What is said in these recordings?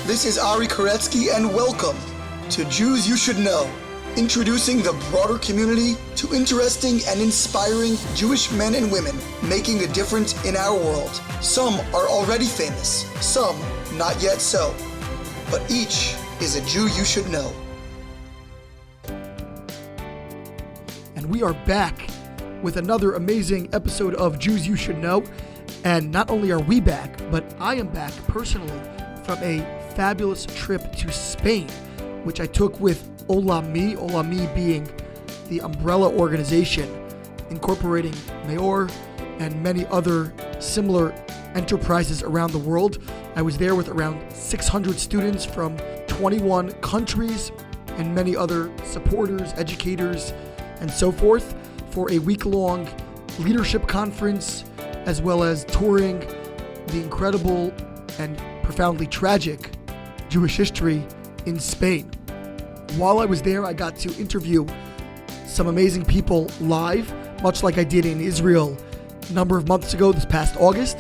This is Ari Koretsky, and welcome to Jews You Should Know, introducing the broader community to interesting and inspiring Jewish men and women making a difference in our world. Some are already famous, some not yet so, but each is a Jew you should know. And we are back with another amazing episode of Jews You Should Know. And not only are we back, but I am back personally from a fabulous trip to Spain, which I took with Olami being the umbrella organization incorporating Mayor and many other similar enterprises around the world. I was there with around 600 students from 21 countries and many other supporters, educators, and so forth for a week-long leadership conference, as well as touring the incredible and profoundly tragic Jewish history in Spain. While I was there, I got to interview some amazing people live, much like I did in Israel a number of months ago, this past August.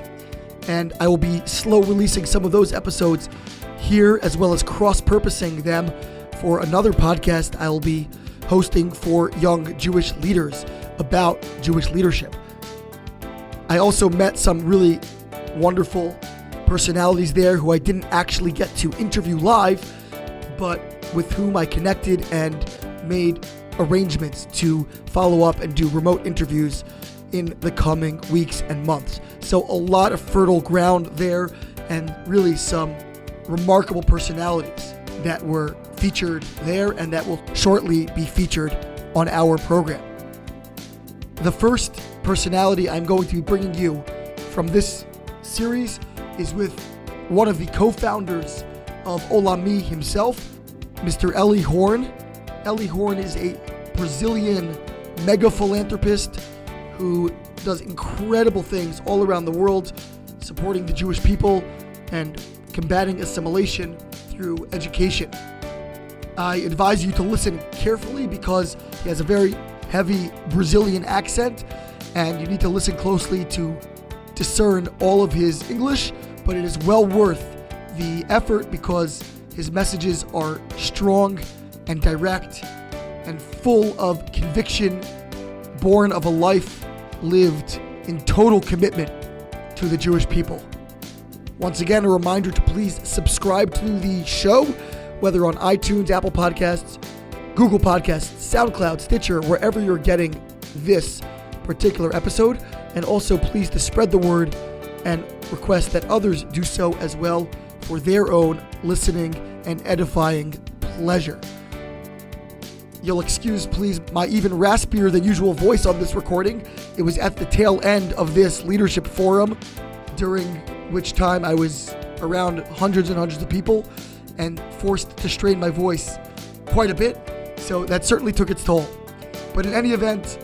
And I will be slow releasing some of those episodes here, as well as cross-purposing them for another podcast I will be hosting for young Jewish leaders about Jewish leadership. I also met some really wonderful personalities there who I didn't actually get to interview live, but with whom I connected and made arrangements to follow up and do remote interviews in the coming weeks and months. So a lot of fertile ground there, and really some remarkable personalities that were featured there and that will shortly be featured on our program. The first personality I'm going to be bringing you from this series is with one of the co-founders of Olami himself, Mr. Elie Horn. Elie Horn is a Brazilian mega-philanthropist who does incredible things all around the world, supporting the Jewish people and combating assimilation through education. I advise you to listen carefully because he has a very heavy Brazilian accent, and you need to listen closely to discern all of his English, but it is well worth the effort because his messages are strong and direct and full of conviction, born of a life lived in total commitment to the Jewish people. Once again, a reminder to please subscribe to the show, whether on iTunes, Apple Podcasts, Google Podcasts, SoundCloud, Stitcher, wherever you're getting this particular episode. And also please to spread the word and request that others do so as well for their own listening and edifying pleasure. You'll excuse, please, my even raspier than usual voice on this recording. It was at the tail end of this leadership forum, during which time I was around hundreds and hundreds of people and forced to strain my voice quite a bit. So that certainly took its toll. But in any event,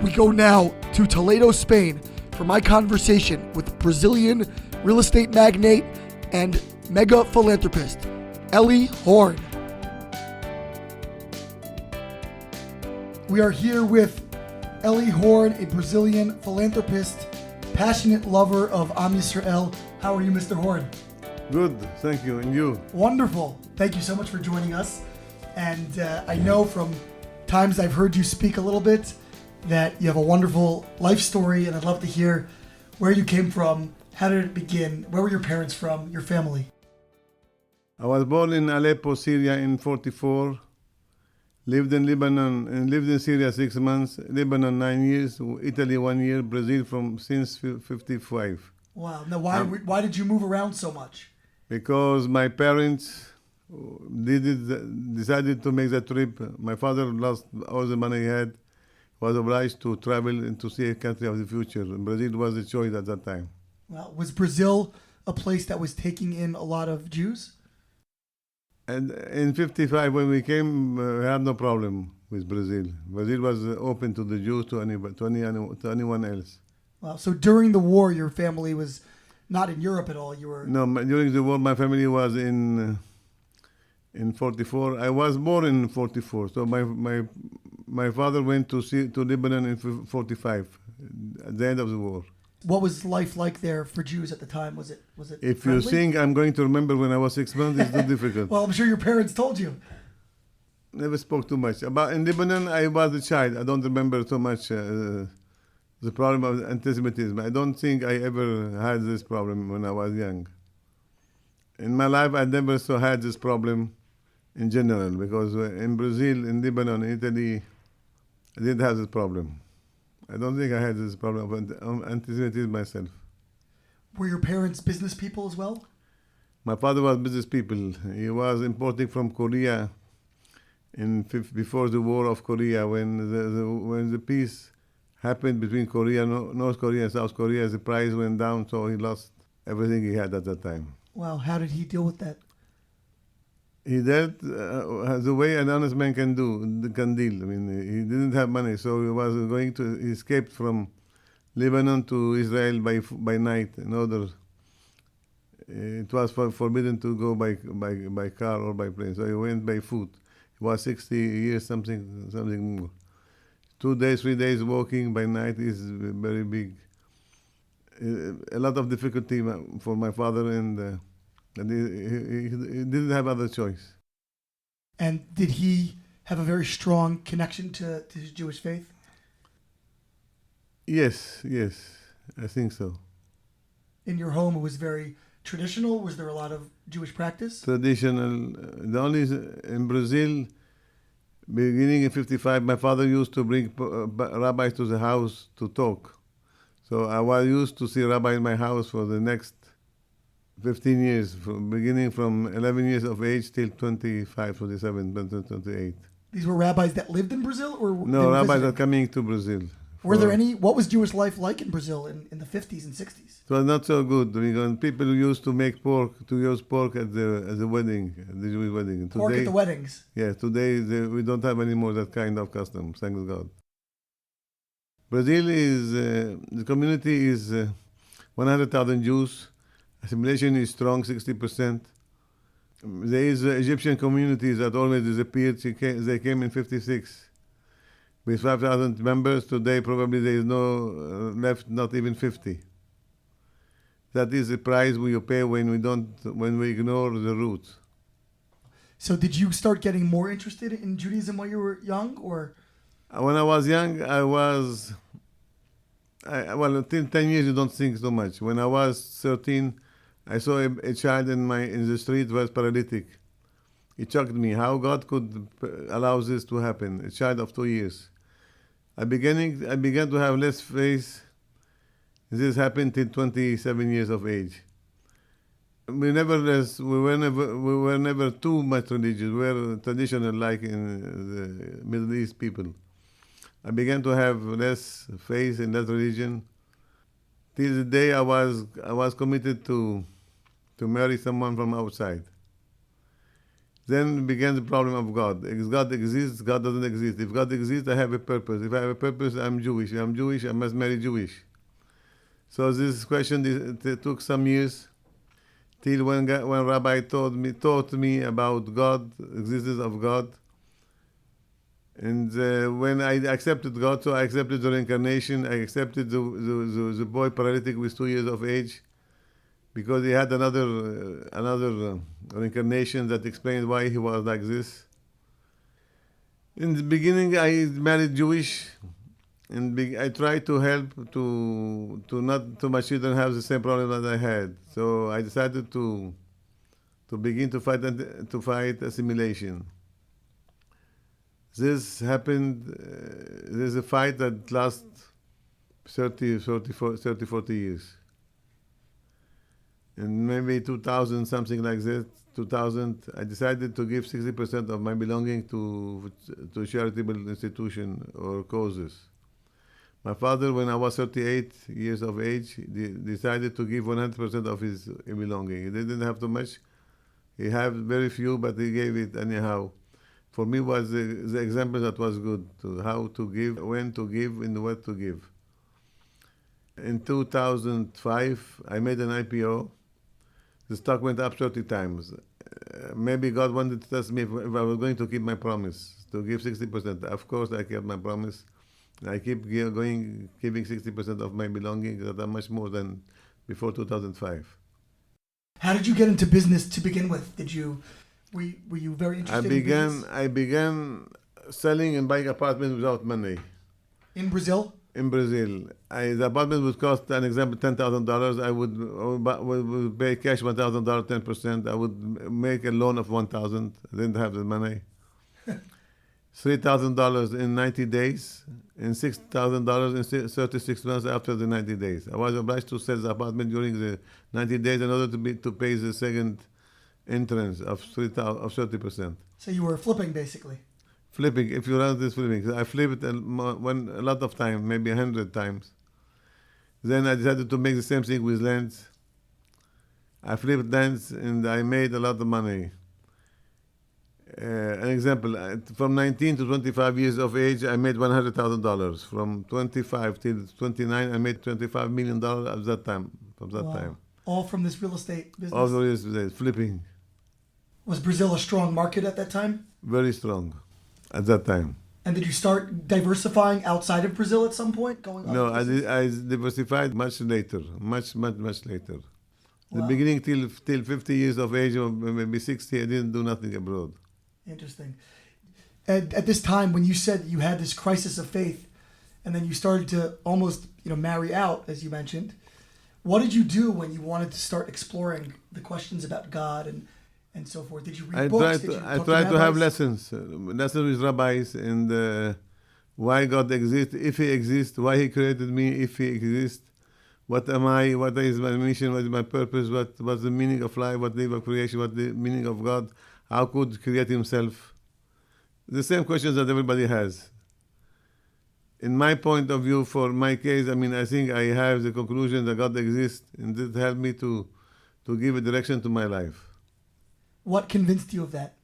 we go now to Toledo, Spain for my conversation with Brazilian real estate magnate and mega-philanthropist, Elie Horn. We are here with Elie Horn, a Brazilian philanthropist, passionate lover of Am Yisrael. How are you, Mr. Horn? Good, thank you. And you? Wonderful. Thank you so much for joining us. And I know from times I've heard you speak a little bit that you have a wonderful life story, and I'd love to hear where you came from, how did it begin, where were your parents from, your family? I was born in Aleppo, Syria in 1944. Lived in Lebanon and lived in Syria 6 months, Lebanon 9 years, Italy 1 year, Brazil since 1955. Wow. Now, why did you move around so much? Because my parents decided to make that trip. My father lost all the money he had, was obliged to travel and to see a country of the future. And Brazil was the choice at that time. Well, was Brazil a place that was taking in a lot of Jews? And in 1955, when we came, we had no problem with Brazil. Brazil was open to the Jews, to anyone else. Wow. So during the war, your family was not in Europe at all. You were during the war, my family was in 1944. I was born in 1944. So my father went to Lebanon in 1945, at the end of the war. What was life like there for Jews at the time? Was it If friendly? you think I'm going to remember when I was 6 months, it's too difficult. Well, I'm sure your parents told you. Never spoke too much. About in Lebanon, I was a child. I don't remember so much the problem of anti-Semitism. I don't think I ever had this problem when I was young. In my life, I never had this problem in general, because in Brazil, in Lebanon, in Italy, I didn't have this problem. I don't think I had this problem of anti-Semitism myself. Were your parents business people as well? My father was business people. He was importing from Korea before the war of Korea, when the peace happened between Korea, North Korea and South Korea. The price went down, so he lost everything he had at that time. Wow, how did he deal with that? He did the way an honest man can deal. I mean, he didn't have money, so he escaped from Lebanon to Israel by night. In order, it was forbidden to go by car or by plane, so he went by foot. He was 60 years, something more. 2 days, 3 days walking by night is very big. A lot of difficulty for my father, and he didn't have other choice. And did he have a very strong connection to his Jewish faith? Yes, I think so. In your home, it was very traditional? Was there a lot of Jewish practice? Traditional. The only in Brazil, beginning in 1955, my father used to bring rabbis to the house to talk. So I was used to see rabbi in my house for the next 15 years, beginning from 11 years of age till 25, 27, 28. These were rabbis that lived in Brazil? Or No, rabbis are coming to Brazil. Were there any? What was Jewish life like in Brazil in the 50s and 60s? It was not so good, because people used to make use pork at the wedding, at the Jewish wedding. Pork at the weddings? Yeah, today we don't have anymore that kind of custom, thank God. Brazil the community is 100,000 Jews. Assimilation is strong, 60%. There is Egyptian communities that always disappeared. They came in 1956 with 5,000 members. Today probably there is no left, not even 50. That is the price we pay when we ignore the roots. So did you start getting more interested in Judaism when you were young, or? When I was young, until 10 years you don't think so much. When I was 13, I saw a child in the street was paralytic. It shocked me how God could allow this to happen. A child of 2 years. I began to have less faith. This happened till 27 years of age. We were never too much religious. We were traditional, like in the Middle East people. I began to have less faith in that religion. Till the day I was committed to marry someone from outside. Then began the problem of God. If God exists, God doesn't exist. If God exists, I have a purpose. If I have a purpose, I'm Jewish. If I'm Jewish, I must marry Jewish. So this question took some years, till when Rabbi taught me about God, existence of God. And when I accepted God, so I accepted the reincarnation. I accepted the boy paralytic with 2 years of age, because he had another reincarnation that explained why he was like this. In the beginning, I married Jewish, and I tried to help to not my children have the same problem that I had. So I decided to begin to fight assimilation. This happened. There's a fight that lasts 30, 40 years. In maybe 2000, something like that, 2000, I decided to give 60% of my belonging to charitable institution or causes. My father, when I was 38 years of age, decided to give 100% of his belonging. He didn't have too much. He had very few, but he gave it anyhow. For me, was the example that was good, to how to give, when to give, and what to give. In 2005, I made an IPO. The stock went up 30 times. Maybe God wanted to test me if I was going to keep my promise, to give 60%. Of course, I kept my promise. I keep going, keeping 60% of my belongings that are much more than before 2005. How did you get into business to begin with? Were you very interested in business? I began selling and buying apartments without money. In Brazil? In Brazil, the apartment would cost, an example, $10,000. I would pay cash $1,000, 10%. I would make a loan of $1,000. I didn't have the money. $3,000 in 90 days, and $6,000 in 36 months after the 90 days. I was obliged to sell the apartment during the 90 days in order to pay the second entrance of 30%. So you were flipping, basically. Flipping, if you run this flipping. I flipped a lot of times, maybe 100 times. Then I decided to make the same thing with lands. I flipped lands and I made a lot of money. An example, from 19 to 25 years of age, I made $100,000. From 25 till 29, I made $25 million at that time. From that time. All from this real estate business? All real estate, flipping. Was Brazil a strong market at that time? Very strong at that time. And did you start diversifying outside of Brazil at some point? No, I diversified much later, much later. Wow. The beginning till 50 years of age, or maybe 60, I didn't do nothing abroad. Interesting. At this time, when you said you had this crisis of faith, and then you started to almost, marry out, as you mentioned, what did you do when you wanted to start exploring the questions about God and so forth? Did you read books? I tried to have lessons with rabbis, and why God exists, if He exists, why He created me, if He exists, what am I, what is my mission, what is my purpose, what's the meaning of life, what the meaning of creation, what the meaning of God, how could He create Himself? The same questions that everybody has. In my point of view, for my case, I think I have the conclusion that God exists, and this helped me to give a direction to my life. What convinced you of that?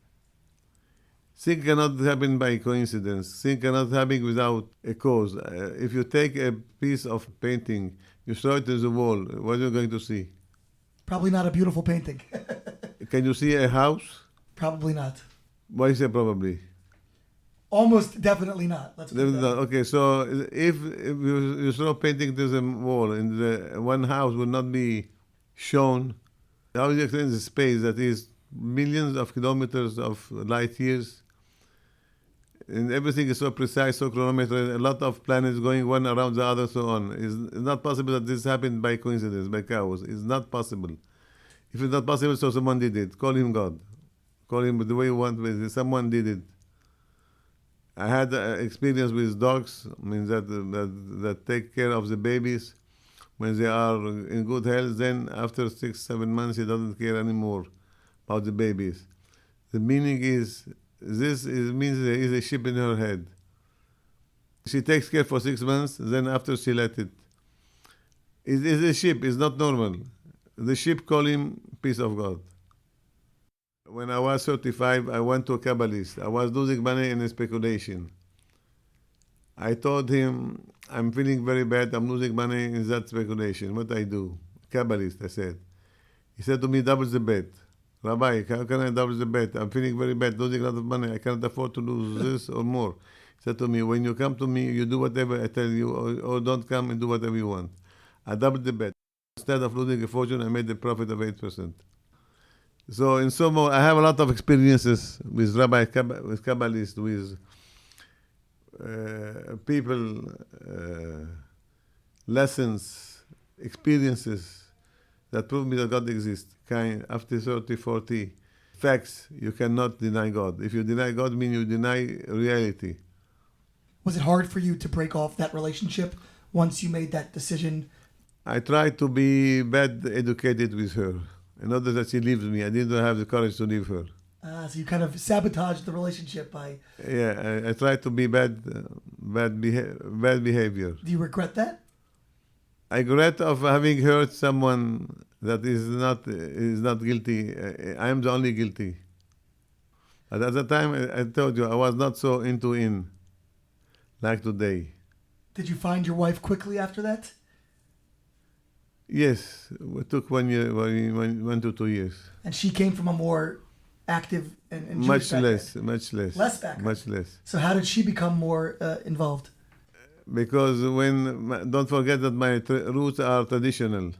Things cannot happen by coincidence. Things cannot happen without a cause. If you take a piece of painting, you throw it to the wall, what are you going to see? Probably not a beautiful painting. Can you see a house? Probably not. Why you say probably? Almost definitely not. Let's put that. Okay, so if you throw a painting to the wall and the one house will not be shown, how do you explain the space that is millions of kilometers of light years, and everything is so precise, so chronometered, a lot of planets going one around the other, so on. It's not possible that this happened by coincidence, by chaos. It's not possible. If it's not possible, so someone did it. Call him God. Call him the way you want. Someone did it. I had experience with dogs, that take care of the babies when they are in good health. Then after 6-7 months, he doesn't care anymore about the babies. The meaning is, means there is a chip in her head. She takes care for 6 months, then after she let it. It is a chip, it's not normal. The chip call him peace of God. When I was 35, I went to a Kabbalist. I was losing money in speculation. I told him, I'm feeling very bad, I'm losing money in that speculation. What I do? Kabbalist, I said. He said to me, double the bet. Rabbi, how can I double the bet? I'm feeling very bad, losing a lot of money. I cannot afford to lose this or more. He said to me, when you come to me, you do whatever I tell you, or don't come and do whatever you want. I doubled the bet. Instead of losing a fortune, I made a profit of 8%. So in summary, I have a lot of experiences with with Kabbalists, with people, lessons, experiences that prove me that God exists. After 30, 40 facts, you cannot deny God. If you deny God, means you deny reality. Was it hard for you to break off that relationship once you made that decision? I tried to be bad educated with her. In order that she leaves me, I didn't have the courage to leave her. So you kind of sabotaged the relationship by... Yeah, I tried to be bad behavior. Do you regret that? I regret of having hurt someone that is not guilty. I am the only guilty. But at the time, I told you, I was not so into like today. Did you find your wife quickly after that? Yes, it took 1 year, 1 to 2 years. And she came from a more active and Jewish much background. less. Less background. Much less. So how did she become more involved? because don't forget that my roots are traditional.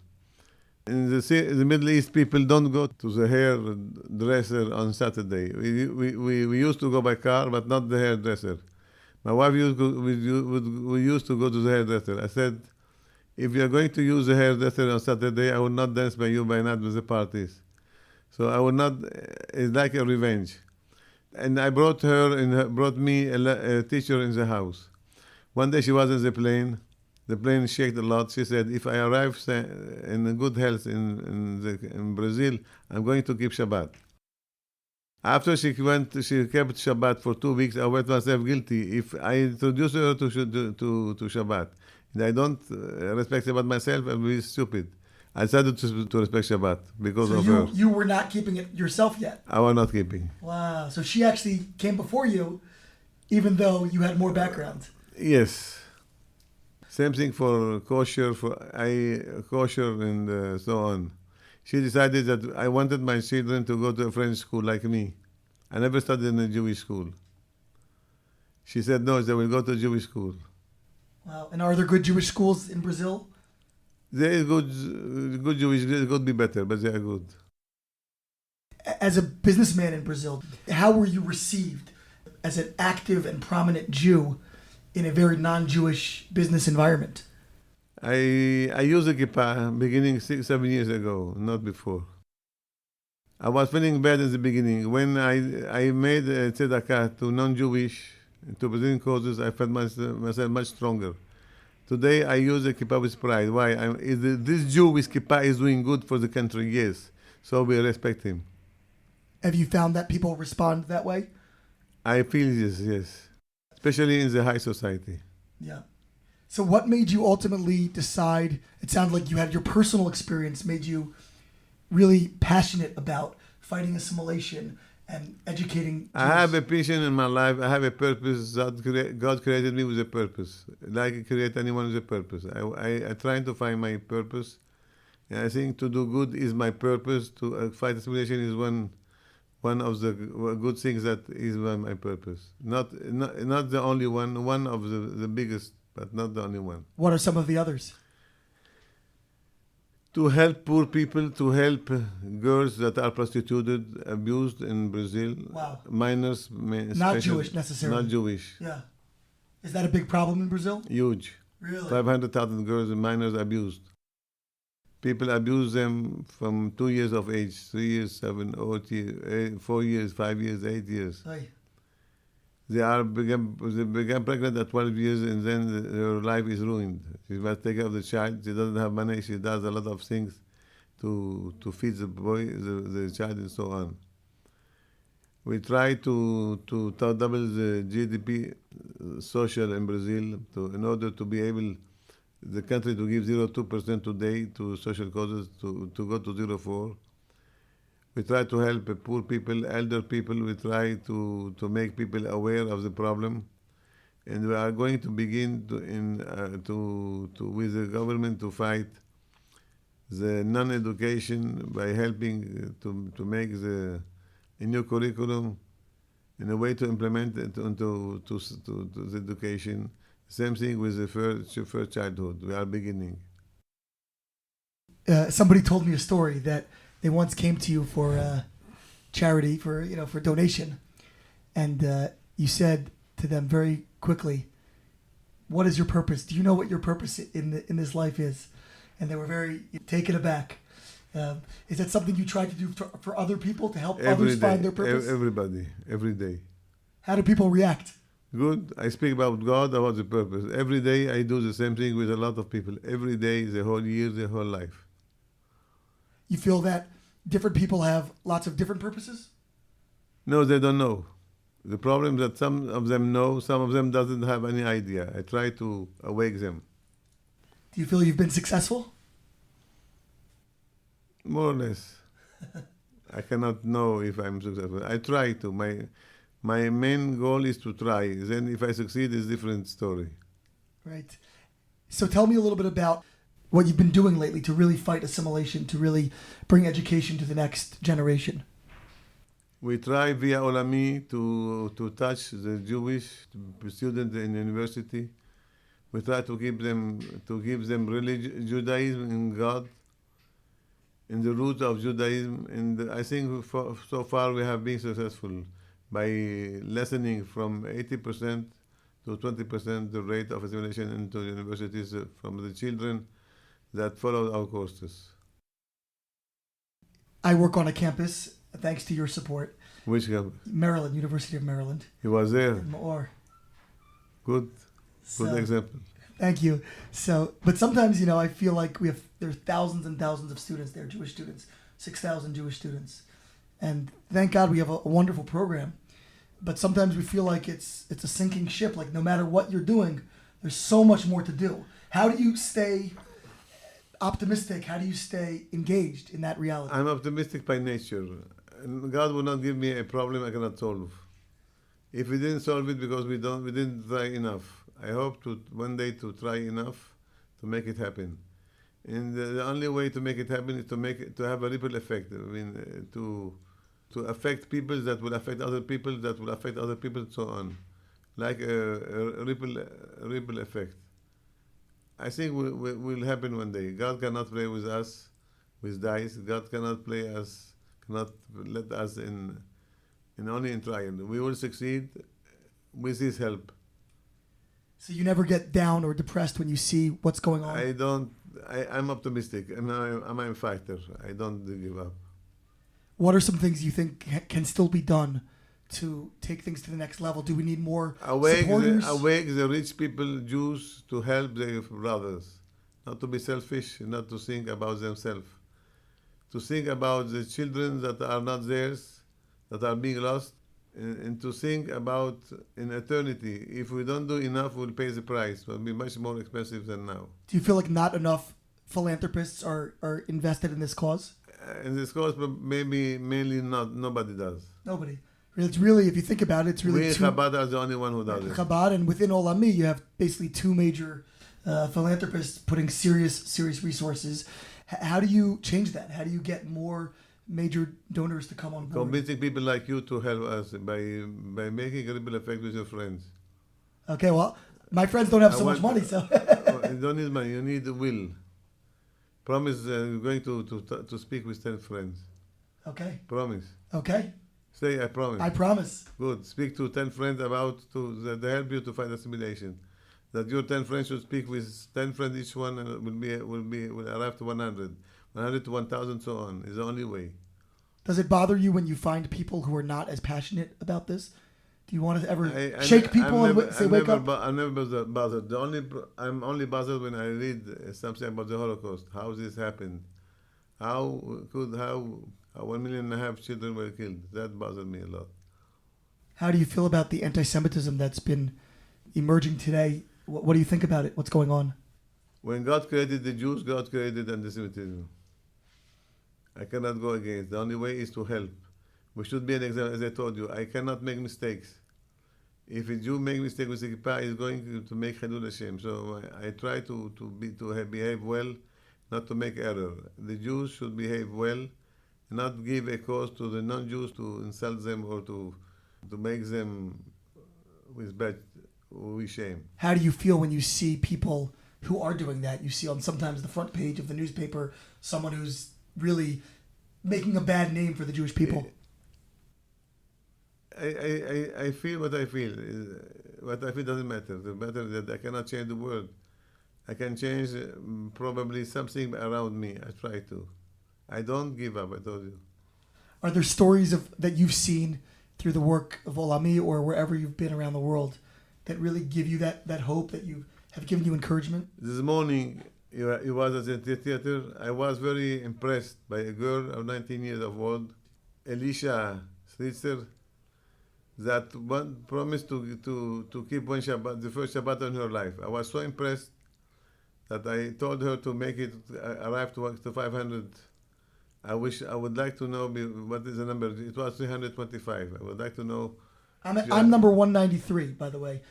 In the Middle East, people don't go to the hairdresser on Saturday. We used to go by car, but not the hairdresser. My wife we used to go to the hairdresser. I said, if you are going to use the hairdresser on Saturday, I will not dance by you by night with the parties. So I will not. It's like a revenge. And I brought me a teacher in the house. One day she was in the plane. The plane shook a lot. She said, if I arrive in good health in Brazil, I'm going to keep Shabbat. After she kept Shabbat for 2 weeks. I felt myself guilty. If I introduce her to Shabbat, and I don't respect Shabbat myself, I'll be stupid. I decided to respect Shabbat because of her. You were not keeping it yourself yet? I was not keeping. Wow. So she actually came before you, even though you had more background. Yes. Same thing for kosher, kosher and so on. She decided that I wanted my children to go to a French school like me. I never studied in a Jewish school. She said, no, they will go to a Jewish school. Wow. And are there good Jewish schools in Brazil? There is good Jewish, it could be better, but they are good. As a businessman in Brazil, how were you received as an active and prominent Jew in a very non-Jewish business environment? I used a kippah beginning 6-7 years ago, not before. I was feeling bad in the beginning. When I made a tzedakah to non-Jewish, to Brazilian causes, I felt myself much stronger. Today I use the kippah with pride. Why? This Jew with kippah is doing good for the country, yes. So we respect him. Have you found that people respond that way? I feel yes. Especially in the high society. Yeah. So what made you ultimately decide, it sounded like you had your personal experience, made you really passionate about fighting assimilation and educating Jews? I have a passion in my life. I have a purpose. God created me with a purpose. Like He created anyone with a purpose. I try to find my purpose. And I think to do good is my purpose. To fight assimilation is one of the good things that is my purpose. Not the only one of the biggest, but not the only one. What are some of the others? To help poor people, to help girls that are prostituted, abused in Brazil. Wow. Minors. Not Jewish necessarily. Not Jewish. Yeah. Is that a big problem in Brazil? Huge. Really? 500,000 girls and minors abused. People abuse them from 2 years of age, 3 years, 7, 8, 4 years, 5 years, 8 years. Aye. They become pregnant at 12 years and then her life is ruined. She must take care of the child. She doesn't have money. She does a lot of things to feed the boy, the child, and so on. We try to double the GDP social in Brazil in order to be able the country to give 0.2% today to social causes to go to 0.4. We try to help poor people, elder people. We try to make people aware of the problem, and we are going to begin with the government to fight the non-education by helping to make a new curriculum in a way to implement it into the education. Same thing with the first childhood. We are beginning. Somebody told me a story that they once came to you for charity, for donation, and you said to them very quickly, "What is your purpose? Do you know what your purpose in this life is?" And they were very taken aback. Is that something you try to do for other people to help others find their purpose? Everybody, every day. How do people react? Good. I speak about God, about the purpose. Every day I do the same thing with a lot of people. Every day, the whole year, the whole life. You feel that different people have lots of different purposes? No, they don't know. The problem is that some of them know, some of them doesn't have any idea. I try to awake them. Do you feel you've been successful? More or less. I cannot know if I'm successful. I try to. My main goal is to try. Then if I succeed, it's a different story. Right. So tell me a little bit about what you've been doing lately to really fight assimilation, to really bring education to the next generation. We try via Olami to touch the Jewish student in university. We try to give them religion, Judaism in God, in the root of Judaism. And I think so far we have been successful by lessening from 80% to 20% the rate of assimilation into universities from the children that follow our courses. I work on a campus, thanks to your support. Which campus? Maryland, University of Maryland. He was there. Or Good example. Thank you. So, but sometimes, I feel like there's thousands and thousands of students there, Jewish students, 6,000 Jewish students. And thank God we have a wonderful program. But sometimes we feel like it's a sinking ship. Like no matter what you're doing, there's so much more to do. How do you stay optimistic? How do you stay engaged in that reality? I'm optimistic by nature. And God will not give me a problem I cannot solve. If we didn't solve it because we didn't try enough. I hope to one day to try enough to make it happen. And the only way to make it happen is to have a ripple effect. I mean, to affect people that will affect other people, that will affect other people, and so on, like a ripple effect. I think will happen one day. God cannot play with us with dice. God cannot cannot let us in only in trial. We will succeed with His help. So you never get down or depressed when you see what's going on? I'm optimistic. I'm a fighter. I don't give up. What are some things you think can still be done to take things to the next level? Do we need more supporters? Awake the rich people, Jews, to help their brothers. Not to be selfish, not to think about themselves. To think about the children that are not theirs, that are being lost, and to think about in eternity. If we don't do enough, we'll pay the price. It will be much more expensive than now. Do you feel like not enough philanthropists are invested in this cause? In this cause, maybe mainly not. Nobody does. Nobody. It's really, if you think about it, it's really Chabad are the only one who does it. Chabad, and within Olami, you have basically two major philanthropists putting serious resources. How do you change that? How do you get more major donors to come on board? Convincing people like you to help us by making a ripple effect with your friends. Okay, well, my friends don't have so much money, so you don't need money. You need the will. Promise you're going to speak with 10 friends. Okay. Promise. Okay. Say, I promise. I promise. Good. Speak to 10 friends they help you to fight assimilation. That your 10 friends should speak with 10 friends each one, and will arrive to 100. 100 to 1,000, so on. Is the only way. Does it bother you when you find people who are not as passionate about this? Do you want to ever shake people and say, wake up? I'm never bothered. I'm only bothered when I read something about the Holocaust. How this happened. How 1.5 million children were killed. That bothered me a lot. How do you feel about the anti-Semitism that's been emerging today? What do you think about it? What's going on? When God created the Jews, God created anti-Semitism. I cannot go against. The only way is to help. We should be an example. As I told you, I cannot make mistakes. If a Jew make mistake with the kippah, he's going to make Chilul Hashem. So I try to behave well, not to make error. The Jews should behave well, not give a cause to the non-Jews to insult them or to make them with shame. How do you feel when you see people who are doing that? You see on sometimes the front page of the newspaper someone who's really making a bad name for the Jewish people. I feel what I feel. What I feel doesn't matter. The matter is that I cannot change the world. I can change probably something around me. I try to. I don't give up, I told you. Are there stories that you've seen through the work of Olami or wherever you've been around the world that really give you that hope, that have given you encouragement? This morning, it was at the theater. I was very impressed by a girl of 19 years of old, Elisha Slitzer, that one promised to keep one Shabbat, the first Shabbat in her life. I was so impressed that I told her to make it arrive to 500. I would like to know what is the number. It was 325. I would like to know. I'm number 193, by the way.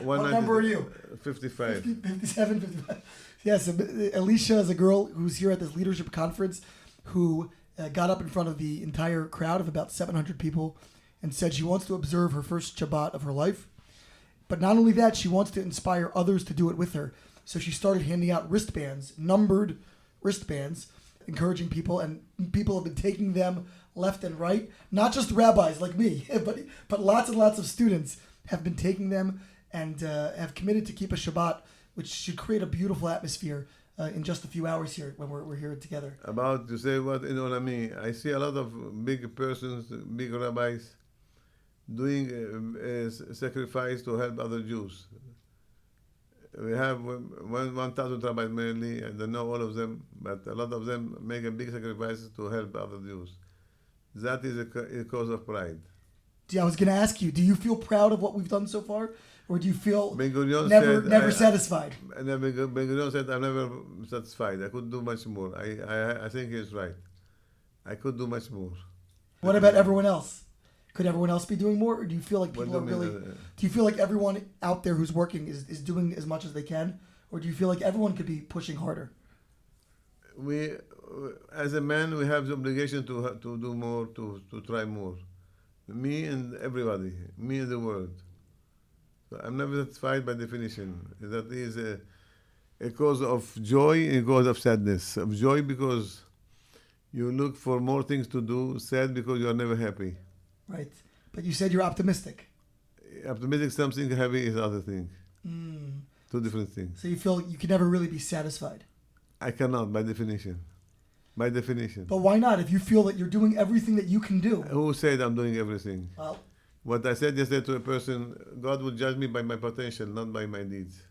What number are you? 55. 57, 55. Yes, Elisha is a girl who's here at this leadership conference who got up in front of the entire crowd of about 700 people and said she wants to observe her first Shabbat of her life. But not only that, she wants to inspire others to do it with her. So she started handing out wristbands, numbered wristbands, encouraging people, and people have been taking them left and right. Not just rabbis like me, but lots and lots of students have been taking them and have committed to keep a Shabbat, which should create a beautiful atmosphere in just a few hours here when we're here together. About to say what in Olami, I see a lot of big persons, big rabbis, doing sacrifice to help other Jews. We have 1,000 rabbis mainly, I don't know all of them, but a lot of them make a big sacrifice to help other Jews. That is a cause of pride. I was going to ask you, do you feel proud of what we've done so far? Or do you feel Ben-Gurion never satisfied? Ben-Gurion said, I'm never satisfied. I could do much more. I think he's right. I could do much more. What about everyone else? Could everyone else be doing more? Or do you feel like people are really... Do you feel like everyone out there who's working is doing as much as they can? Or do you feel like everyone could be pushing harder? We, as a man, we have the obligation to do more, to try more. Me and everybody, me and the world. So I'm never satisfied by definition. That is a cause of joy and a cause of sadness. Of joy because you look for more things to do, sad because you are never happy. Right. But you said you're optimistic. Optimistic, something, happy is other thing. Two different things. So you feel you can never really be satisfied. I cannot, by definition. By definition. But why not? If you feel that you're doing everything that you can do. Who said I'm doing everything? Well, what I said yesterday to a person, God will judge me by my potential, not by my deeds.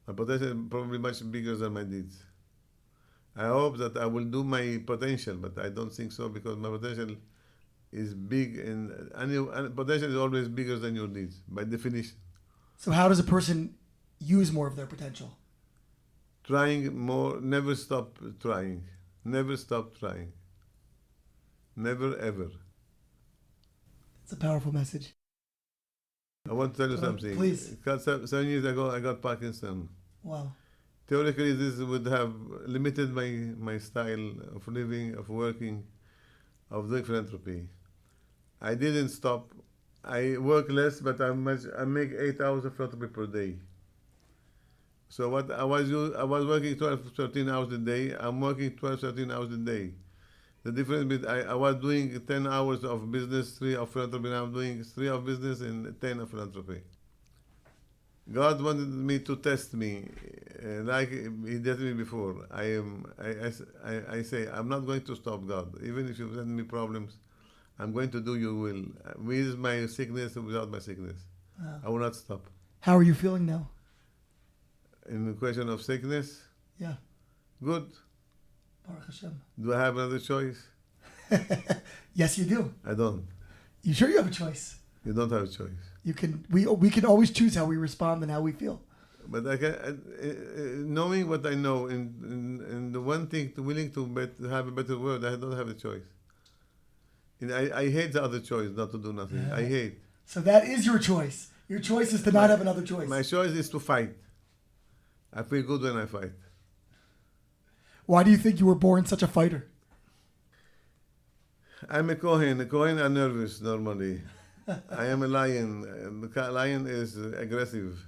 My potential is probably much bigger than my deeds. I hope that I will do my potential, but I don't think so because my potential is big and potential is always bigger than your deeds, by definition. So how does a person use more of their potential? Trying more, never stop trying. Never stop trying. Never ever. It's a powerful message. I want to tell you something. Please. 7 years ago, I got Parkinson. Wow. Theoretically, this would have limited my style of living, of working, of doing philanthropy. I didn't stop. I work less, but I make 8 hours of philanthropy per day. So what I was working 12, 13 hours a day. I'm working 12, 13 hours a day. The difference between I was doing 10 hours of business, 3 of philanthropy. Now I'm doing 3 of business and 10 of philanthropy. God wanted me to test me, like He did me before. I say I'm not going to stop, God. Even if you send me problems, I'm going to do Your will, with my sickness and without my sickness. Wow. I will not stop. How are you feeling now? In the question of sickness, Yeah. good. Baruch Hashem. Do I have another choice? Yes, you do. I don't. You sure you have a choice? You don't have a choice. You can. We can always choose how we respond and how we feel. But I can, knowing what I know, and the one thing, willing to have a better world, I don't have a choice. And I hate the other choice, not to do nothing. Yeah. I hate. So that is your choice. Your choice is to not have another choice. My choice is to fight. I feel good when I fight. Why do you think you were born such a fighter? I'm a Kohen. The Kohen are nervous normally. I am a lion. And the lion is aggressive.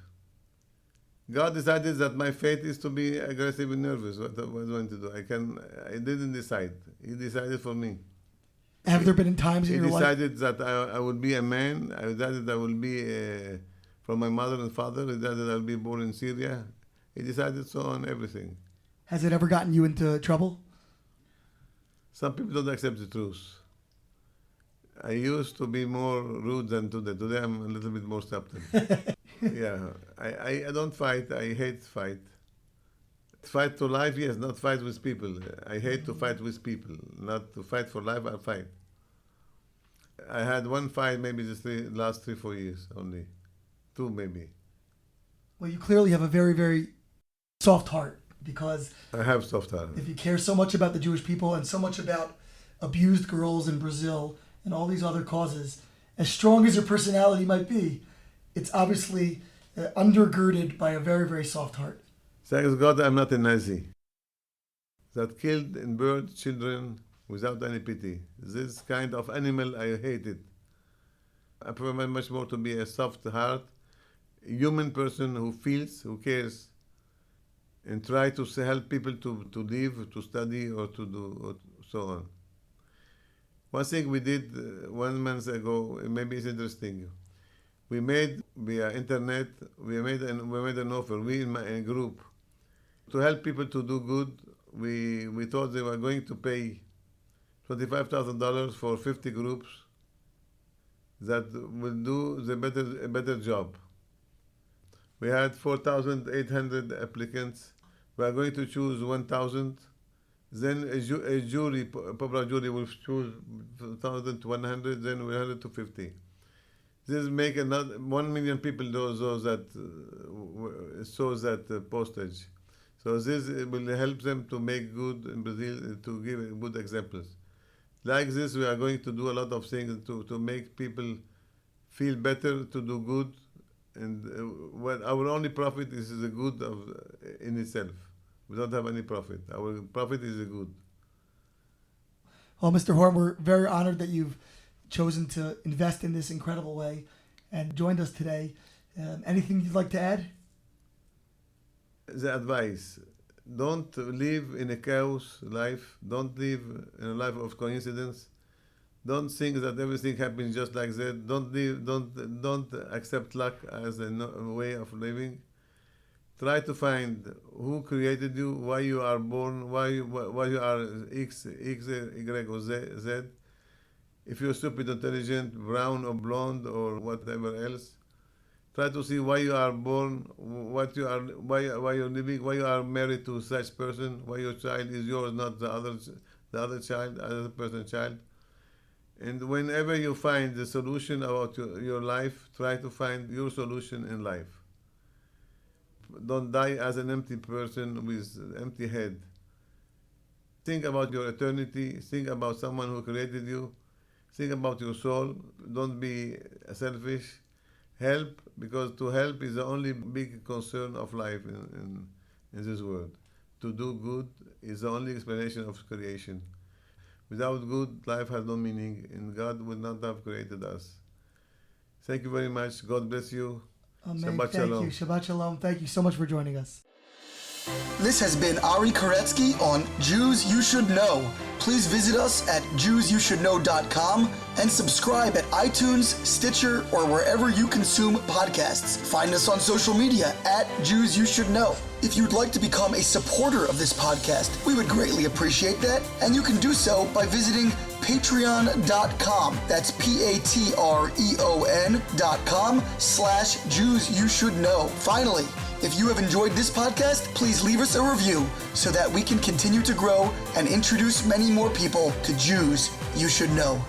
God decided that my fate is to be aggressive and nervous. What am I going to do? I didn't decide. He decided for me. Have there been times in He your life? decided that I would be a man. I decided I will be from my mother and father. He decided I will be born in Syria. He decided so on everything. Has it ever gotten you into trouble? Some people don't accept the truth. I used to be more rude than today. Today I'm a little bit more subtle. Yeah, I don't fight. I hate fight. Fight to life, yes, not fight with people. I hate to fight with people. Not to fight for life, I fight. I had one fight maybe the last 3-4 years only. 2 maybe. Well, you clearly have a very, very soft heart because I have soft heart. if you care so much about the Jewish people and so much about abused girls in Brazil and all these other causes, as strong as your personality might be, it's obviously undergirded by a very, very soft heart. Thanks God I'm not a Nazi that killed and burned children without any pity. This kind of animal, I hate it. I prefer much more to be a soft heart human person who feels, who cares, and try to help people to live, to study, or to do, or so on. One thing we did 1 month ago, maybe it's interesting. We made via internet. We made an offer. We in my group to help people to do good. We thought they were going to pay $25,000 for 50 groups that will do a better job. We had 4,800 applicants. We are going to choose 1,000. Then a jury, popular jury, will choose 1,100. Then 100 to 50. This make another 1 million people those that saw that postage. So this will help them to make good in Brazil, to give good examples. Like this, we are going to do a lot of things to make people feel better, to do good, and our only profit is the good in itself. We don't have any profit. Our profit is the good. Well, Mr. Horn, we're very honored that you've chosen to invest in this incredible way and joined us today. Anything you'd like to add? The advice: don't live in a chaos life. Don't live in a life of coincidence. Don't think that everything happens just like that. Don't accept luck as a way of living. Try to find who created you, why you are born, why you are X, Y, or Z. If you're stupid, intelligent, brown or blonde or whatever else, try to see why you are born, what you are, why you're living, why you are married to such person, why your child is yours, not the other child, other person's child. And whenever you find the solution about your life, try to find your solution in life. Don't die as an empty person with empty head. Think about your eternity. Think about someone who created you. Think about your soul. Don't be selfish. Help, because to help is the only big concern of life in this world. To do good is the only explanation of creation. Without good, life has no meaning, and God would not have created us. Thank you very much. God bless you. Amen. Shabbat Thank shalom. you. Shabbat shalom. Thank you so much for joining us. This has been Ari Koretsky on Jews You Should Know. Please visit us at JewsYouShouldKnow.com and subscribe at iTunes, Stitcher, or wherever you consume podcasts. Find us on social media at Jews You Should Know. If you'd like to become a supporter of this podcast, we would greatly appreciate that, and you can do so by visiting patreon.com. That's patreon.com/Jews You Should Know. Finally, if you have enjoyed this podcast, please leave us a review so that we can continue to grow and introduce many more people to Jews You Should Know.